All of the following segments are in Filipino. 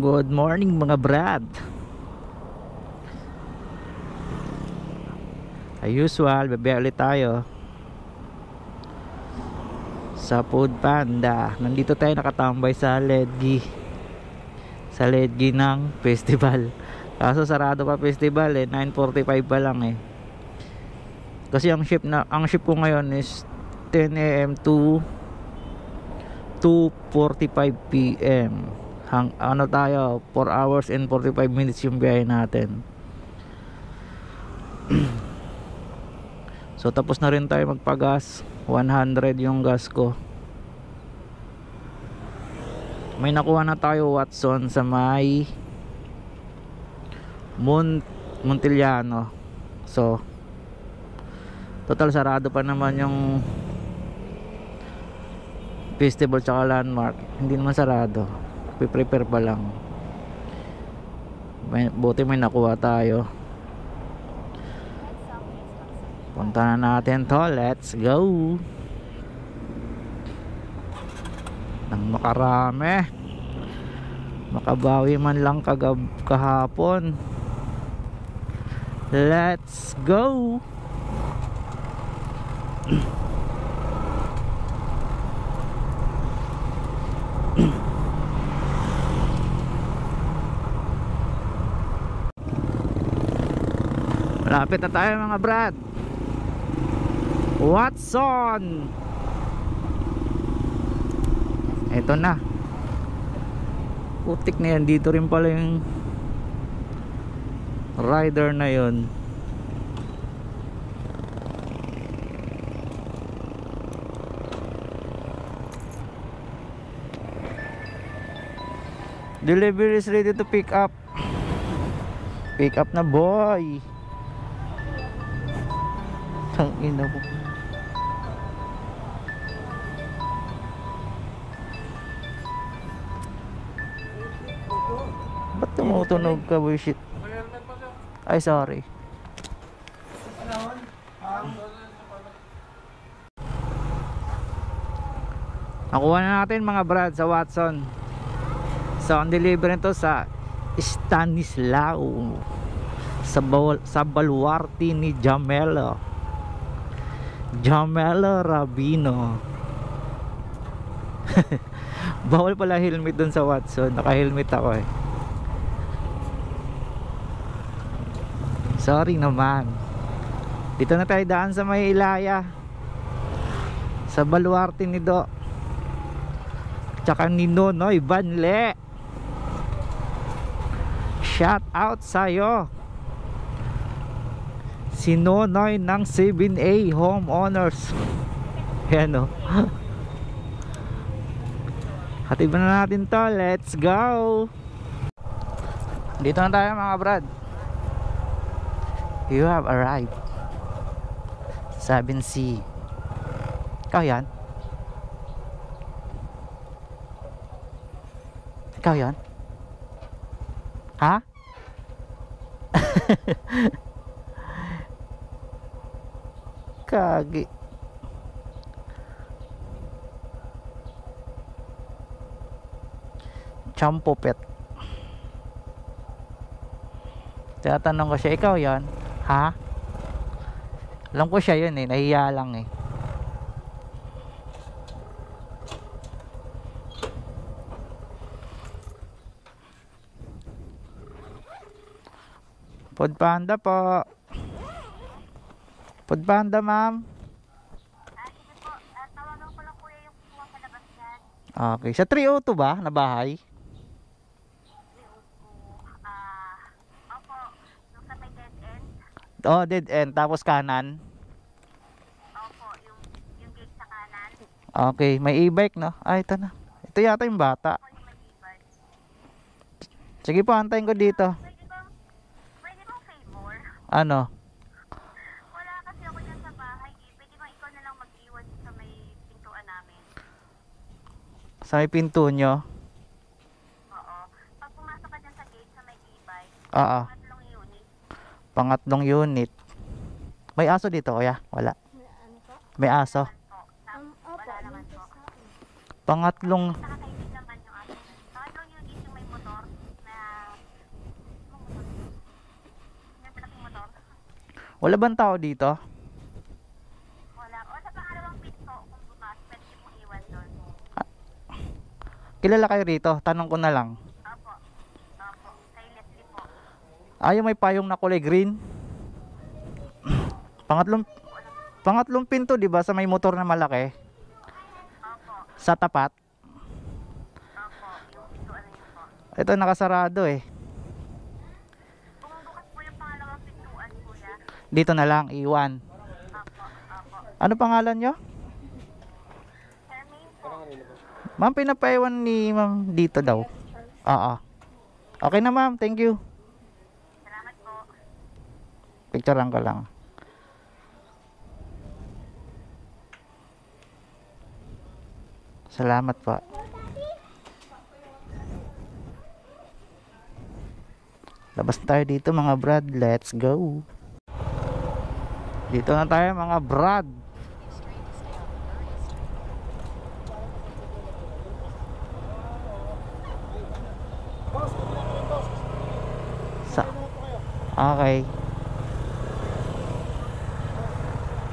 Good morning mga brad. As usual, bebe ulit tayo sa Food Panda. Nandito tayo nakatambay sa Ledgi. Sa Ledgi ng festival. Kaso sarado pa festival 9:45 pa lang Kasi ang shift ko ngayon is 10 AM to 2:45 PM. Ano tayo, 4 hours and 45 minutes yung biyahe natin. So tapos na rin tayo magpagas. 100 yung gas ko. May nakuha na tayo Watson sa may Montiliano. So total sarado pa naman yung festival tsaka landmark. Hindi naman sarado, prepare pa lang. Buti may nakuha tayo. Punta na natin to. Let's go. Nang makarami, makabawi man lang kahapon. Let's go. Malapit na tayo mga brad. Watson. Ito na. Putik na yan. Dito rin pala yung rider na yun. Delivery is ready to pick up. Pick up na boy. Tang ina mo. Ba't tumutunog ka boy shit? Ay sorry. Nakuha na natin mga brad sa Watson. So ang delivery nito sa Stanislao, sa baluarte ni Jamelo Rabino. Bawal pala helmet dun sa Watson. Naka-helmet ako Sorry naman. Dito na tayo daan sa may Ilaya, sa baluarte ni Do tsaka ni Nonoy Banle. Shout out sa'yo, si Nonoy ng 7A Homeowners. Yan Hatid na natin to. Let's go. Dito na tayo mga brad. You have arrived 7C. Ikaw yan? Ikaw yan? Ha? Kagi. Champopet. Tinatanong ko siya, ikaw yan? Ha? Alam ko siya yun nahiya lang Food Panda po. Food Panda ma'am. Sige po, tawagan ko lang kuya yung kuha sa labas yan. Okay, sa 302 ba na bahay? Opo, yung sa may dead end. Oh, dead end, tapos kanan. Opo, yung gate sa kanan. Okay, may e-bike no? Ay, ito na. Ito yata yung bata. Opo, yung may e-bike. Sige po, antayin ko dito. Pwede bang favor? Ano? Wala kasi ako dyan sa bahay. Pwede bang ikaw na lang mag-iwan sa may pintuan namin? Sa may pinto nyo? Oo. Pag pumasok ka dyan sa gate sa may e-bike, Oo. pangatlong unit. Pangatlong unit. May aso dito kuya? Wala. May aso. Wala naman po. Pangatlong. Nakakaibig naman yung aso. Pangatlong unit yung may motor. Wala bang tao dito? Wala. O sa pangalawang pinto, kung bukas, pwede niyo pong iwan doon. Kilala kayo rito? Tanong ko na lang. Opo. Opo. Kay Leslie po. Yung may payong na kulay green. Pangatlong pinto, 'di ba, sa may motor na malaki? Opo. Sa tapat. Opo. Yung pintuan na yun po. Ito nakasarado eh. Kung bukas po yung pangalawang pintuan, kuya. Dito na lang iwan. Opo. Opo. Ano pangalan nyo? Charmaine po. Ma'am, pinapaiwan ni ma'am dito daw. Oo. Okay na ma'am, thank you. Salamat po. Picturean ko lang. Salamat po. Labas tayo dito mga brad. Let's go. Dito na tayo mga brad. Sa Okay.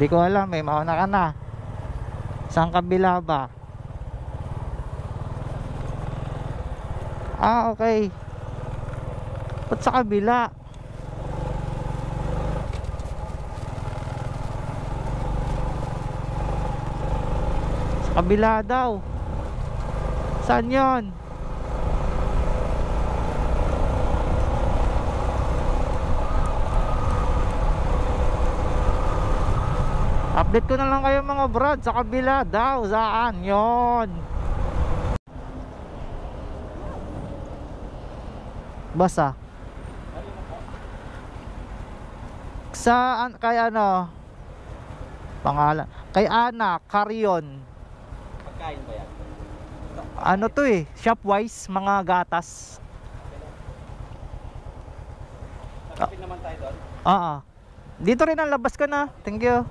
Di ko alam, may mauna ka na. Saan kabila ba? Okay. Ba't sa kabila? Sa kabila daw. Saan yun? Update ko na lang kayo mga brad. Sa kabila daw. Saan yun? Basa. Saan? Kay ano? Pangalan. Kay Ana Carion. Pagkain ba yan? Ano to eh? Shopwise. Mga gatas. Nakapin naman tayo doon. Oo. Dito rin ang labas ka na. Thank you.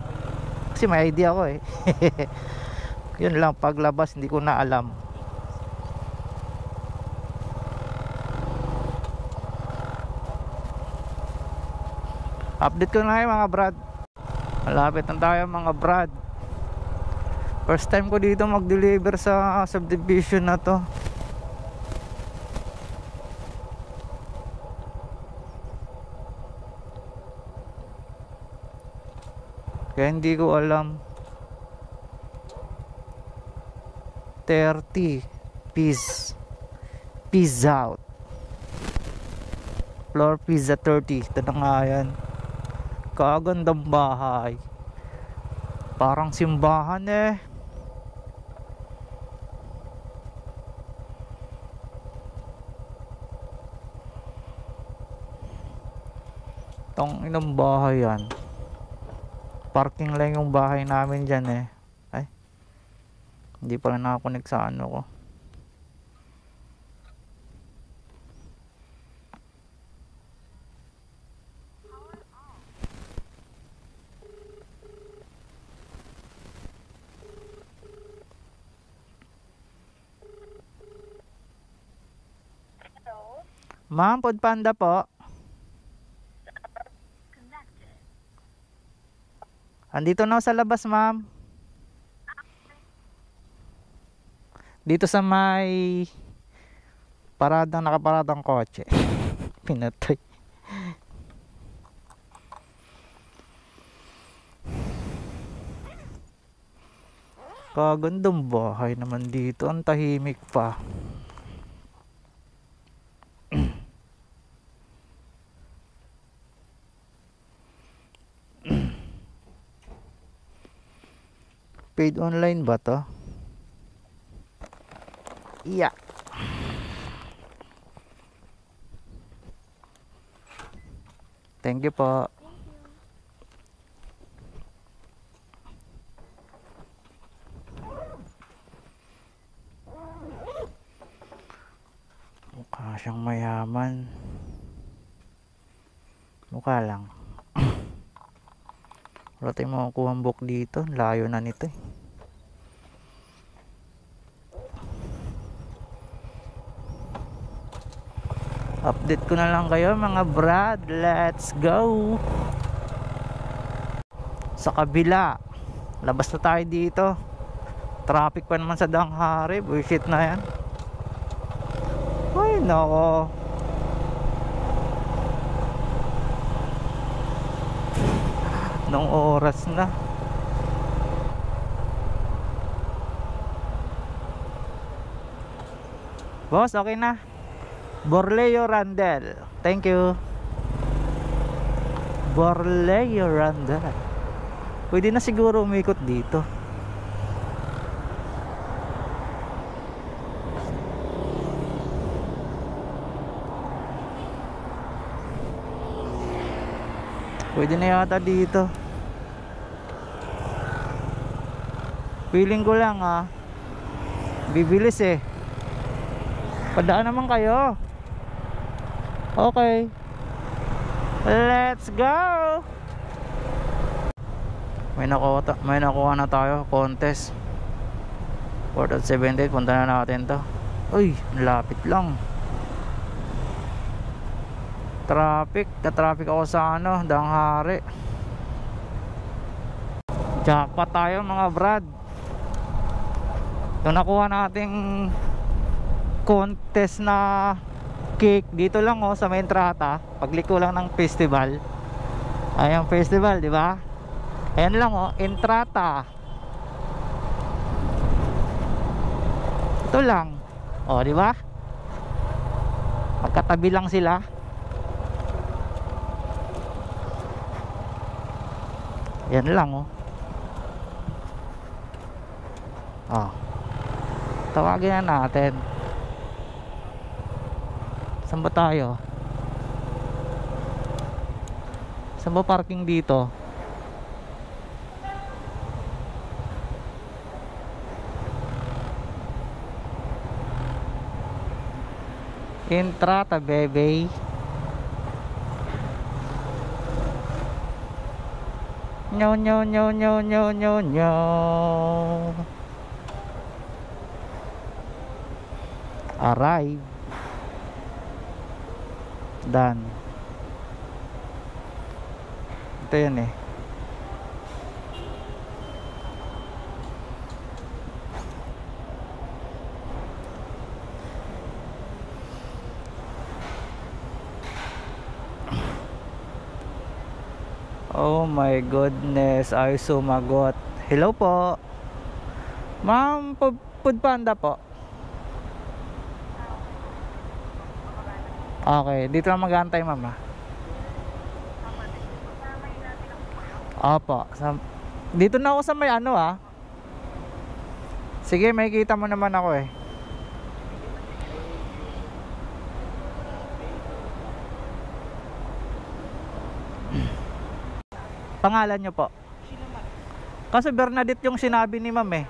Kasi may idea ko eh. Yun lang, paglabas hindi ko na alam. Update ko na kayo mga brad. Malapit na tayo mga brad. First time ko dito mag-deliver sa subdivision na to. Kaya hindi ko alam. 30 piece out. Floor pizza 30. Ito na nga yan. Kagandang bahay. Parang simbahan eh. Tong inang bahay yan. Parking lang yung bahay namin dyan eh. Ay, hindi pala nakakonect sa ano ko. Hello? Ma'am, Food Panda po. Connected. Andito na ako sa labas, ma'am. Dito sa may nakaparadang kotse. Pinatay. Kagandang bahay naman dito. Ang tahimik pa. Paid online ba to? Iya. Thank you po. Mukha siyang mayaman. Mukha lang. Wala tayong makukuha ang book dito. Layo na nito eh. Update ko na lang kayo mga brad. Let's go. sa kabila. Labas na tayo dito. Traffic pa naman sa Danghari. Bullshit na yan. Ay nako. Nung oras na. Boss, okay na. Borleo Randel. Thank you. Borleo Randel. Pwede na siguro umikot dito. Pwede na yata dito. Feeling ko lang bibilis eh. Padaan naman kayo. Okay. Let's go. May nakuha na tayo contest. Port of 78. Punta na natin to. Uy, malapit lang. Na-traffic ako sa Danghari. Jackpot tayo mga brad. Yung nakuha nating contest na cake dito lang sa may entrata, pagliko lang ng festival. Ayang festival, di ba? Ayan lang entrata. Ito lang. Di ba? Magkatabi lang sila. Yan lang tawagin na natin. Saan ba tayo? Saan ba parking dito? Entrata, bebe. No. Arrive. Done. Ito yun eh. Oh my goodness, ay sumagot. Hello po. Ma'am, Food Panda po. Okay, dito lang mag-aantay mama. Opo. Dito na ako sa may Sige, may kita mo naman ako eh. Pangalan nyo po? Kasi Bernadette yung sinabi ni ma'am eh.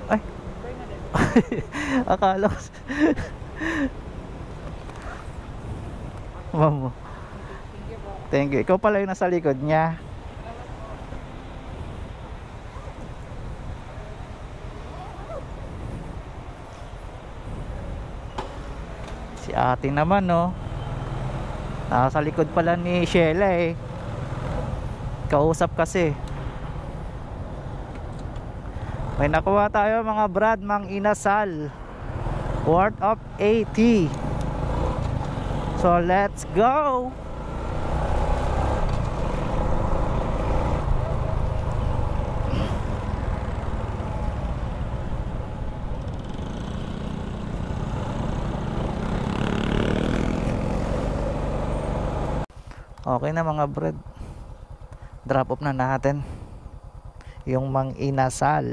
Ay. Akala ko. Ma'am mo. Thank you. Ikaw pala yung nasa likod niya. Si ate naman nasa likod pala ni Sheila eh. Kausap kasi. May nakuha tayo mga brad, mang inasal worth of 80. So let's go. Okay na mga brad, drop off na natin yung mang inasal.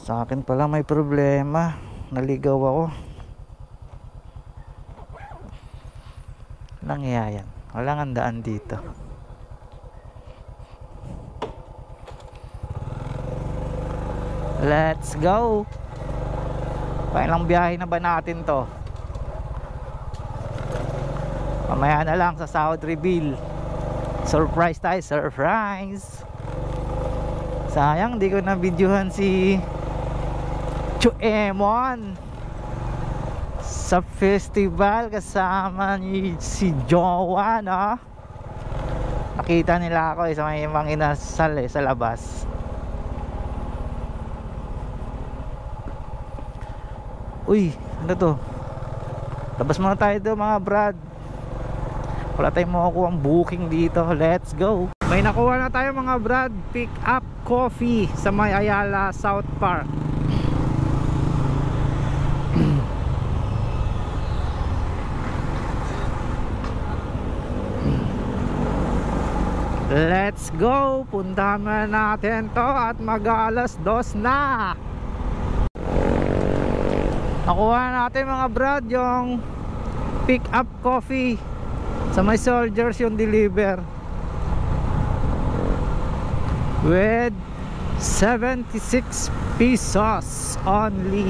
Sa akin pala may problema, naligaw ako. Nangyayan, walang andaan dito. Let's go. Pailang biyahe na ba natin to? Mamaya na lang sa sahod reveal. Surprise tayo, surprise. Sayang di ko na videohan si Chuemon sa festival kasama ni si Jowa, no? Nakita nila ako sa may mga inasal sa labas. Uy, ano to? Labas muna tayo doon mga brad. Wala tayong makukuha ang booking dito. Let's go. May nakuha na tayo mga brad. Pick up coffee sa may Ayala South Park. Let's go. Puntahan na natin to at mag-alas 2 na. Nakuha natin mga brad yung pick up coffee sa may soldiers yung deliver with 76 pesos only.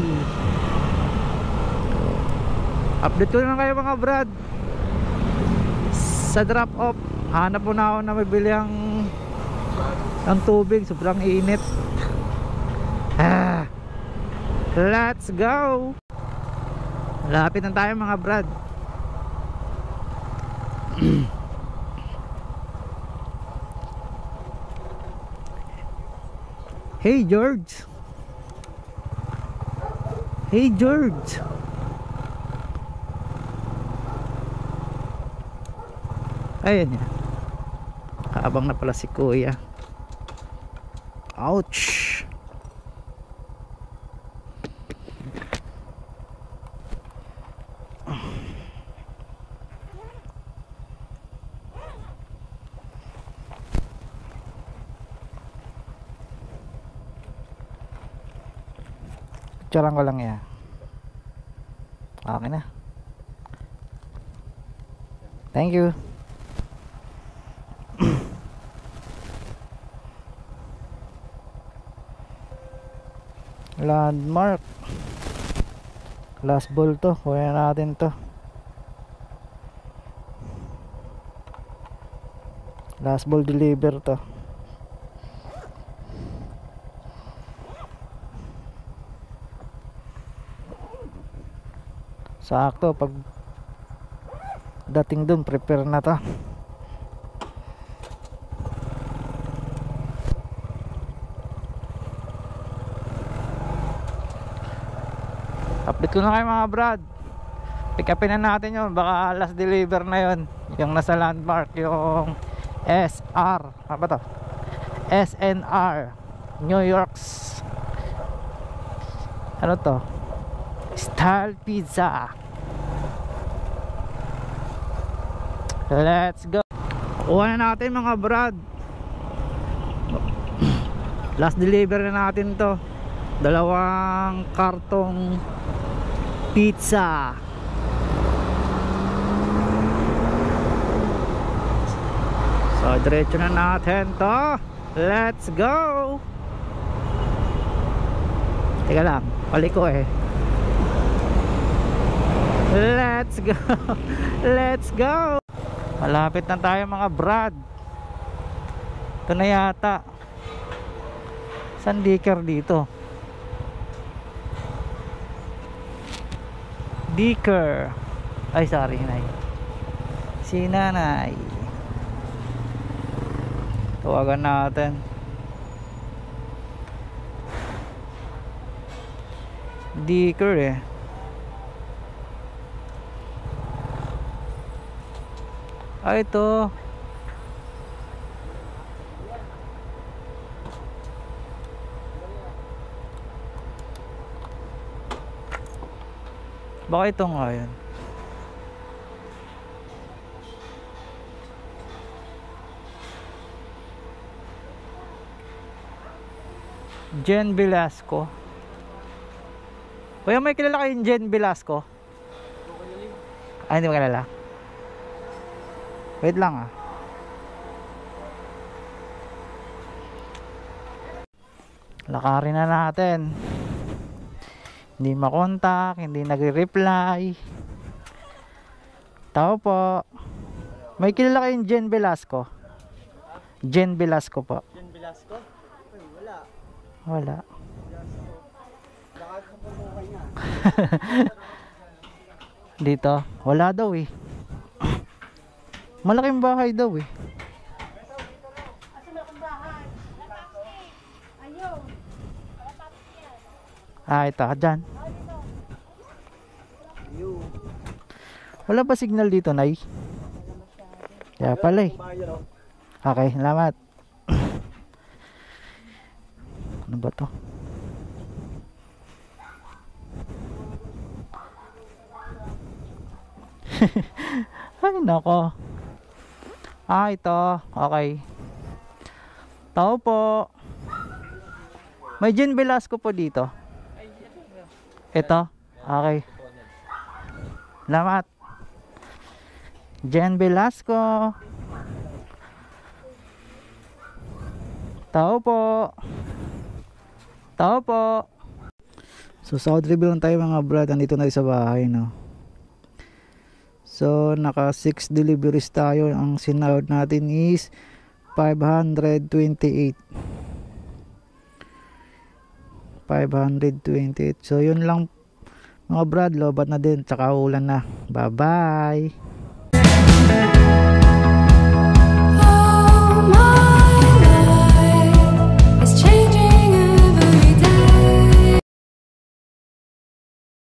Update ko na kayo mga brad sa drop off. Hanap po na ako na mabili ang tubig, sobrang init. Let's go. Lapit na tayo mga brad. Hey George. Hey George. Ayan yan. Kaabang na pala si kuya. Ouch. Picturean ko lang yan. Okay na. Thank you. Landmark. Last ball to. Kuya natin to. Last ball deliver to. Sakto pag dating dun prepare na to. Update ko na kayo mga brad. Pick upin na natin yun. Baka last deliver na yun. Yung nasa landmark. Yung SR ano ba to? SNR New York's ano to? Style Pizza. Let's go. Kuha na natin mga brad. Last deliver na natin to. 2 kartong pizza. So diretso na natin to. Let's go. Teka lang, paliko eh. Let's go. Let's go. Malapit na tayo mga brad. Ito na yata. Saan Dicker dito? Dicker. Ay sorry, Nay. Si Nanay. Tawagan natin. Dicker eh. Ay ito. Baka ito nga yan. Jen Velasco. Kuya, may kilala kayong Jen Velasco? Ay, hindi mo kilala? Wait lang ah. Lakarin na natin Hindi makontak, hindi nagre-reply. Tao po. May kilala kayong Jen Velasco? Jen Velasco po. Jen Velasco? Ay, wala. Wala. Baka sa pamukay niya. Dito, wala daw eh. Malaking bahay daw eh. Ah, ito, dyan. Wala pa signal dito, Nay. Kaya pala eh. Bahay yun, oh. Okay, salamat. Ano ba to? Ay, nako. Ah, ito. Okay. Tao po. May Jen Velasco po dito. Ito. Okay. Salamat. Jen Velasco. Tao po. Tao po. So South River lang tayo mga brad. Andito na sa bahay, no. So naka 6 deliveries tayo. Ang sinahod natin is 528. 528. So yun lang mga brad. Lobat na din. Tsaka ulan na. Bye bye.